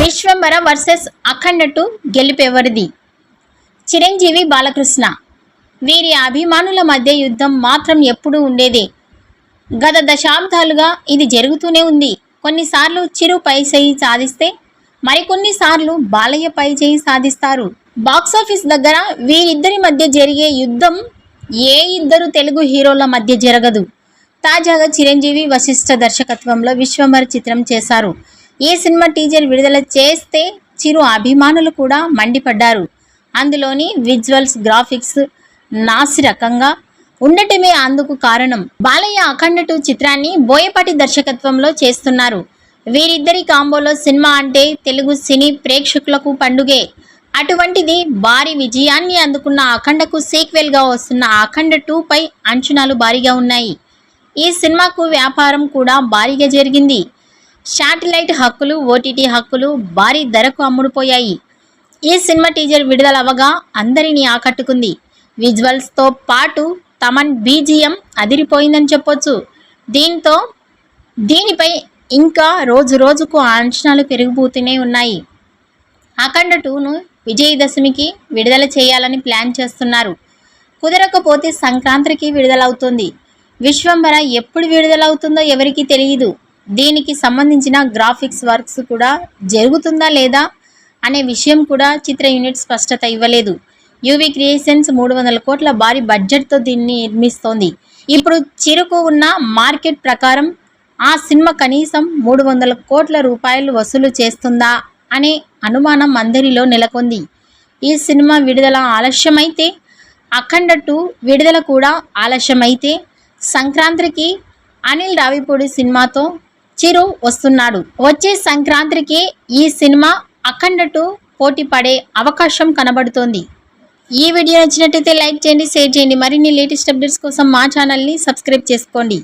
Vishwambhara versus అఖండ 2 గెలుపెవరిది? చిరంజీవి బాలకృష్ణ వీరి అభిమానుల మధ్య యుద్ధం మాత్రం ఎప్పుడూ ఉండేదే. గత దశాబ్దాలుగా ఇది జరుగుతూనే ఉంది. కొన్నిసార్లు చిరు పైచేయి సాధిస్తే మరికొన్నిసార్లు బాలయ్య పైచేయి సాధిస్తారు. బాక్సాఫీస్ దగ్గర వీరిద్దరి మధ్య జరిగే యుద్ధం ఏ ఇద్దరు తెలుగు హీరోల మధ్య జరగదు. తాజాగా చిరంజీవి వశిష్ఠ దర్శకత్వంలో విశ్వంబర చిత్రం చేశారు. ఈ సినిమా టీజర్ విడుదల చేస్తే చిరు అభిమానులు కూడా మండిపడ్డారు. అందులోని విజువల్స్, గ్రాఫిక్స్ నాసిరకంగా ఉండటమే అందుకు కారణం. బాలయ్య అఖండ 2 చిత్రాన్ని బోయపాటి దర్శకత్వంలో చేస్తున్నారు. వీరిద్దరి కాంబోలో సినిమా అంటే తెలుగు సినీ ప్రేక్షకులకు పండుగే. అటువంటిది భారీ విజయాన్ని అందుకున్న అఖండకు సీక్వెల్గా వస్తున్న అఖండ 2 పై అంచనాలు భారీగా ఉన్నాయి. ఈ సినిమాకు వ్యాపారం కూడా భారీగా జరిగింది. శాటిలైట్ హక్కులు, ఓటీటీ హక్కులు భారీ ధరకు అమ్ముడుపోయాయి. ఈ సినిమా టీజర్ విడుదలవగా అందరినీ ఆకట్టుకుంది. విజువల్స్తో పాటు తమన్ బీజిఎం అదిరిపోయిందని చెప్పొచ్చు. దీనిపై ఇంకా రోజు రోజుకు అంచనాలు పెరిగిపోతూనే ఉన్నాయి. అఖండ 2ను విజయదశమికి విడుదల చేయాలని ప్లాన్ చేస్తున్నారు. కుదరకపోతే సంక్రాంతికి విడుదలవుతుంది. విశ్వంబర ఎప్పుడు విడుదలవుతుందో ఎవరికీ తెలియదు. దీనికి సంబంధించిన గ్రాఫిక్స్ వర్క్స్ కూడా జరుగుతుందా లేదా అనే విషయం కూడా చిత్ర యూనిట్ స్పష్టత ఇవ్వలేదు. యూవీ క్రియేషన్స్ 300 కోట్ల భారీ బడ్జెట్తో దీన్ని నిర్మిస్తోంది. ఇప్పుడు చిరుకు ఉన్న మార్కెట్ ప్రకారం ఆ సినిమా కనీసం 300 కోట్ల రూపాయలు వసూలు చేస్తుందా అనే అనుమానం అందరిలో నెలకొంది. ఈ సినిమా విడుదల ఆలస్యమైతే, అఖండ 2 విడుదల కూడా ఆలస్యమైతే సంక్రాంతికి అనిల్ రావిపూడి సినిమాతో చిరు వస్తున్నాడు. వచ్చే సంక్రాంతికి ఈ సినిమా అఖండ 2 పోటీ పడే అవకాశం కనబడుతోంది. ఈ వీడియో నచ్చినట్టయితే లైక్ చేయండి, షేర్ చేయండి. మరిన్ని లేటెస్ట్ అప్డేట్స్ కోసం మా ఛానల్ని సబ్స్క్రైబ్ చేసుకోండి.